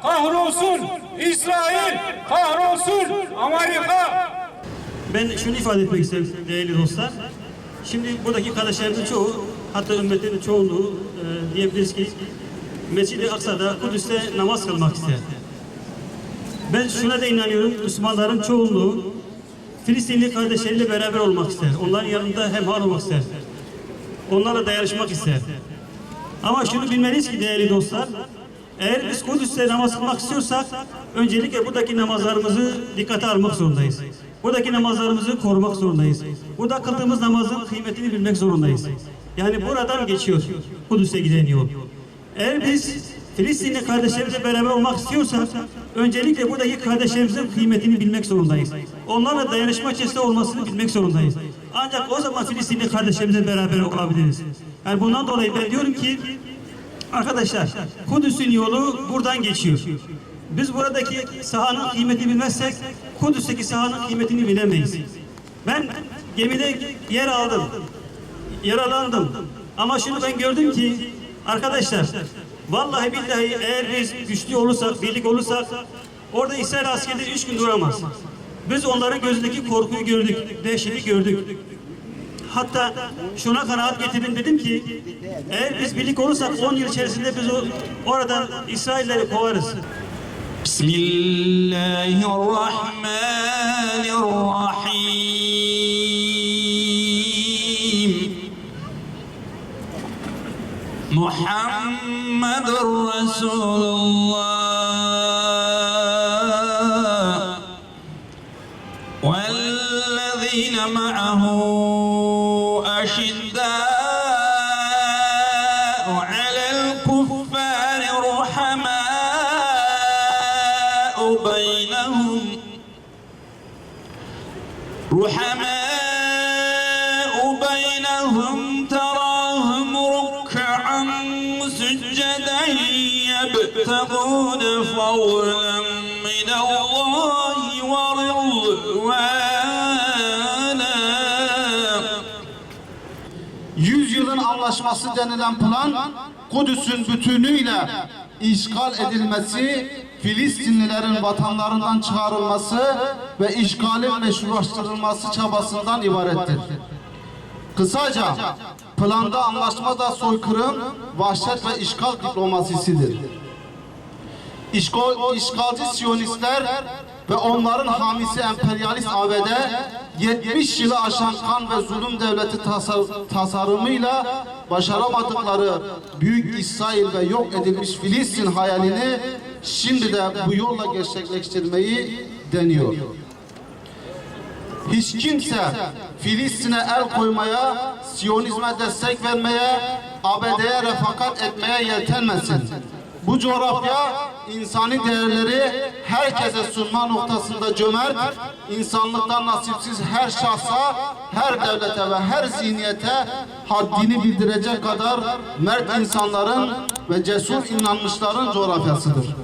Kahrolsun İsrail, kahrolsun Amerika. Ben şunu ifade etmek isterim değerli dostlar. Şimdi buradaki kardeşlerimizin çoğu, hatta ümmetlerin çoğunluğu diyebiliriz ki Mescid-i Aksa'da, Kudüs'te namaz kılmak ister. Ben şuna da inanıyorum, Müslümanların çoğunluğu Filistinli kardeşleriyle beraber olmak ister. Onların yanında hemhal olmak ister. Onlarla dayanışmak ister. Ama şunu bilmeliyiz ki değerli dostlar, eğer biz Kudüs'te namaz kılmak istiyorsak öncelikle buradaki namazlarımızı dikkate almak zorundayız. Buradaki namazlarımızı korumak zorundayız. Burada kıldığımız namazın kıymetini bilmek zorundayız. Yani buradan geçiyor Kudüs'e giden yol. Eğer biz Filistinli kardeşlerimizle beraber olmak istiyorsak öncelikle buradaki kardeşlerimizin kıymetini bilmek zorundayız. Onlarla dayanışma içerisinde olmasını bilmek zorundayız. Ancak o zaman Filistinli kardeşlerimizle beraber olabiliriz. Yani bundan dolayı ben diyorum ki arkadaşlar, Kudüs'ün yolu buradan geçiyor. Biz buradaki sahanın kıymetini bilmezsek Kudüs'teki sahanın kıymetini bilemeyiz. Ben gemide yer aldım, yaralandım. Ama şunu ben gördüm ki arkadaşlar, vallahi billahi eğer biz güçlü olursak, birlik olursak orada İsrail askeri 3 gün duramaz. Biz onların gözündeki korkuyu gördük, dehşeti gördük. Hatta şuna kanaat getirdim, dedim ki eğer biz birlik olursak 10 yıl içerisinde biz oradan İsrailleri kovarız. Bismillahirrahmanirrahim. Muhammedur Resulullah vellezine ma'ahu أشداء على الكفار رحماء بينهم تراهم ركعا سجدا يبتغون فضلا من الله ورضوانا. Yüzyılın anlaşması denilen plan, Kudüs'ün bütünüyle işgal edilmesi, Filistinlilerin vatanlarından çıkarılması ve işgalin meşrulaştırılması çabasından ibarettir. Kısaca planda anlaşmada soykırım, vahşet ve işgal diplomasisidir. İşgalci Siyonistler ve onların hamisi emperyalist ABD 70 yılı aşan kan ve zulüm devleti tasarımıyla başaramadıkları Büyük İsrail ve yok edilmiş Filistin hayalini şimdi de bu yolla gerçekleştirmeyi deniyor. Hiç kimse Filistin'e el koymaya, Siyonizme destek vermeye, ABD'ye refakat etmeye yeltenmesin. Bu coğrafya insani değerleri herkese sunma noktasında cömert, insanlıktan nasipsiz her şahsa, her devlete ve her zihniyete haddini bildirecek kadar mert insanların ve cesur inanmışların coğrafyasıdır.